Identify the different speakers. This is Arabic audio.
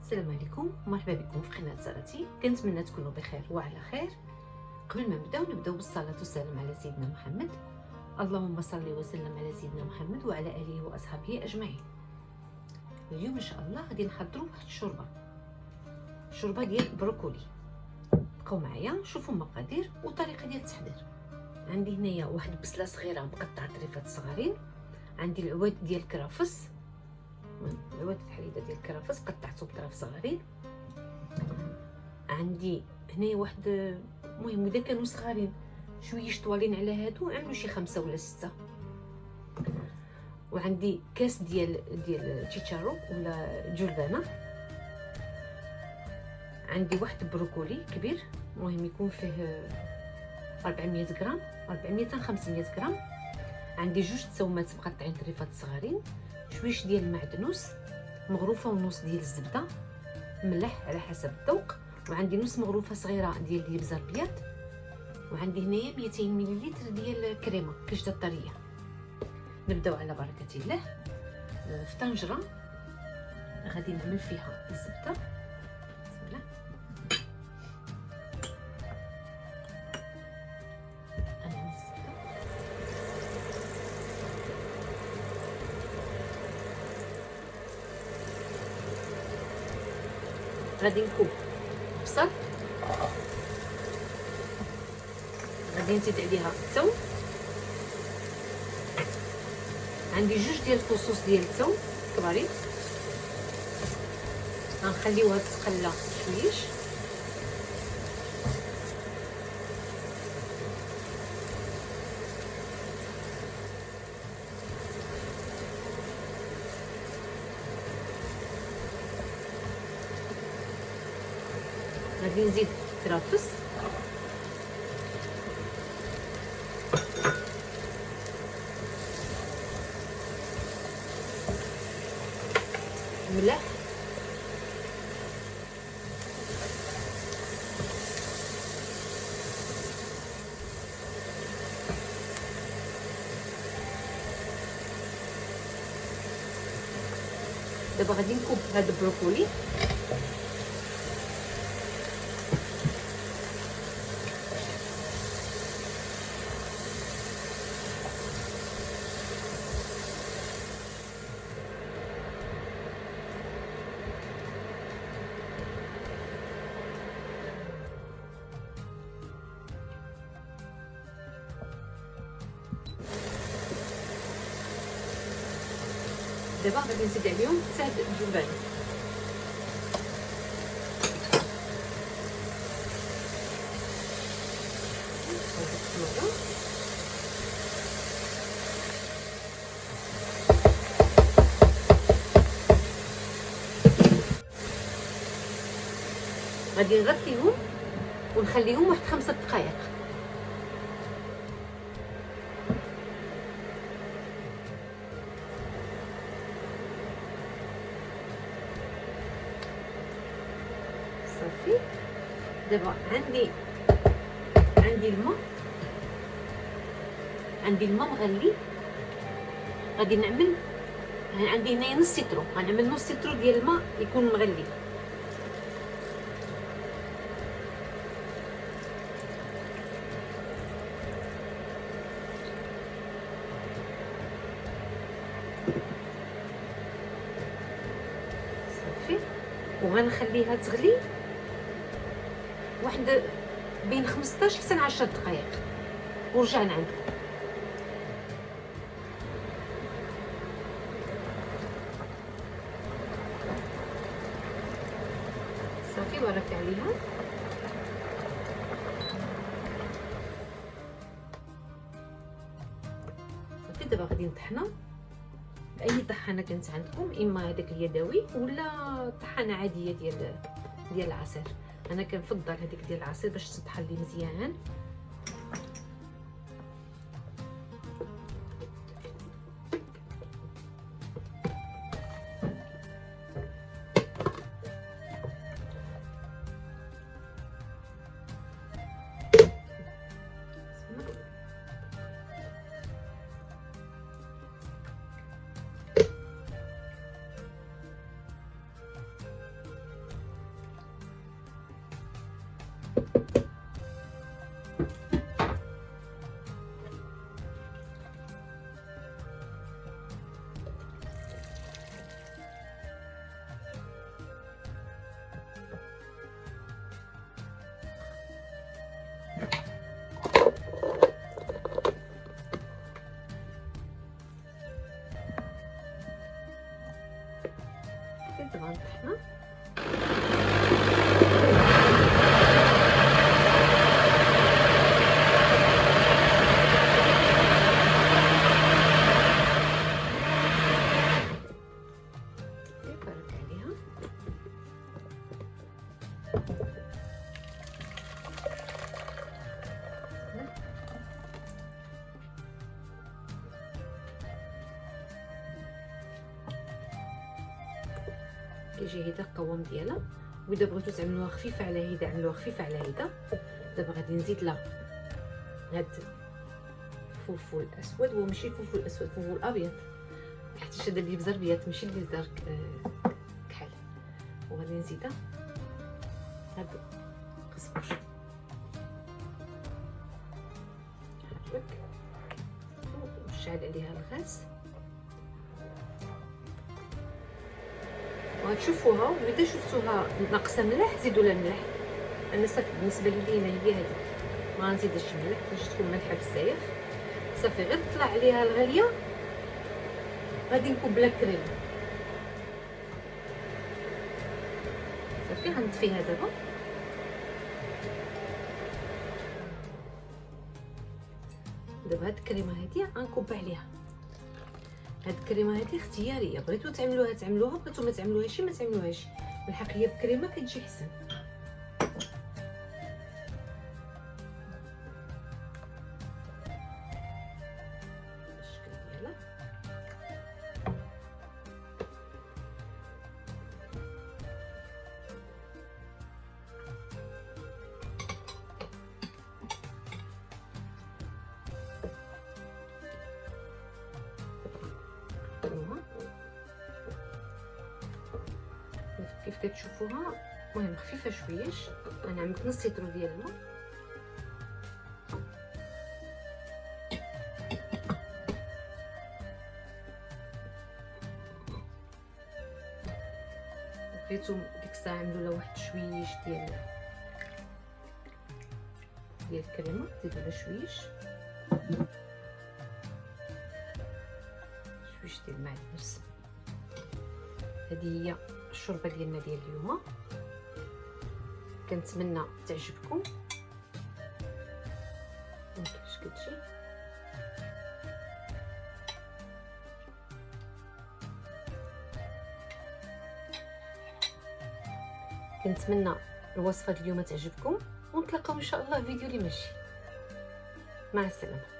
Speaker 1: السلام عليكم، مرحبا بكم في قناه زراتي. كنتمنى تكونوا بخير وعلى خير. قبل ما نبداو بالصلاه والسلام على سيدنا محمد. اللهم صل وسلم على سيدنا محمد وعلى اله واصحابه اجمعين. اليوم ان شاء الله غادي نحضروا واحد الشوربه ديال البروكولي. بقاو معايا شوفوا المقادير والطريقه ديال التحضير. عندي هنايا واحد البصله صغيره مقطعه طريفات صغارين، عندي العواد ديال الكرافس، العواد الحليده ديال الكرافس قطعته بطراف صغارين. عندي هنايا واحد، المهم اذا كانوا صغارين شويه طوالين على هادو عملوا شي 5 ولا 6. وعندي كاس ديال تشيتشارو ولا جلبانه. عندي واحد البروكولي كبير، المهم يكون فيه 400 غرام 400 حتى 500 غرام. عندي 2 تومات مقطعين طريفات صغارين، شويش ديال المعدنوس، مغروفه ونص ديال الزبده، ملح على حسب الذوق، وعندي نص مغروفه صغيره ديال الابزار الابيض، وعندي هنايا 200 مليلتر ديال الكريمه كشده طريه. نبداو على بركه الله. في طنجره غادي نعمل فيها الزبده. بسم الله. انا الزبده غادي نكب بصل، غادي نزيد عليها الثوم. عندي 2 ديال الفصوص ديال الثوم كبارين، غنخليوها تقلى شويش. غادي نزيد كرافس، ملح، دابا غادي نكب هاد البروكولي. دابا غادي نزيد عليهم حتى هاد الجبن. غادي نغطيهم ونخليهم واحد 5 دقائق. صافي. دابا عندي الماء، مغلي. غادي نعمل، عندي هنايا نص سيترو، غنعمل نص سيترو ديال الماء يكون مغلي. صافي. وغنخليها تغلي واحد بين 15 حتى 10 دقائق ورجعنا عندكم. صافي بارك عليها. صافي. دابا غادي نطحنها باي طحانه كانت عندكم، اما هذاك اليدوي ولا طحانه عاديه ديال العصير. انا كنفضل هذيك ديال العصير باش تطحن لي مزيان. دابا نطحنا. نبارك عليها. كيجي هيدا القوام ديالها. واذا بغيتو تعملوها خفيفه على هيدا عملوها خفيفه على هيدا. دابا غادي نزيد لها هاد الفلفل الاسود، هو ماشي الفلفل الاسود، الفلفل الابيض، حيت هذا اللي بزربيات ماشي اللي بزار كحل. وغادي نزيدها هاد القزبر، هاك ونشعل عليها الغاز. وغتشوفوها، واذا شفتوها ناقصه ملح زيدوا لها الملح. انا صافي بالنسبه لي هنا هي هذيك، ما غنزيدش الملح باش تكون مالحه بزاف. صافي غير طلع عليها الغليه غادي نكب لها كريمه. صافي غنطفيها دابا. دابا هاد الكريمه هادي غنكب عليها. هاد الكريمه هادي اختياريه، بغيتو تعملوها تعملوها، بغيتو ما تعملوهاش ما تعملوهاش. بالحق هي بكريمه كتجي حسن. الشكل ديالها كيف كتشوفوها. المهم خفيفه شويش. انا عملت نص لتر ديال الماء. بغيتو ديك الساعه عملوا لها واحد شويش ديال الكريمه، زيدوا لها شويش ديال المعدنوس. هذه هي الشوربه ديالنا ديال اليوم. كنتمنى تعجبكم. كيفاش كتجي. كنتمنى الوصفه ديال اليوم تعجبكم، ونتلاقاو ان شاء الله في فيديو اللي ماشي. مع السلامه.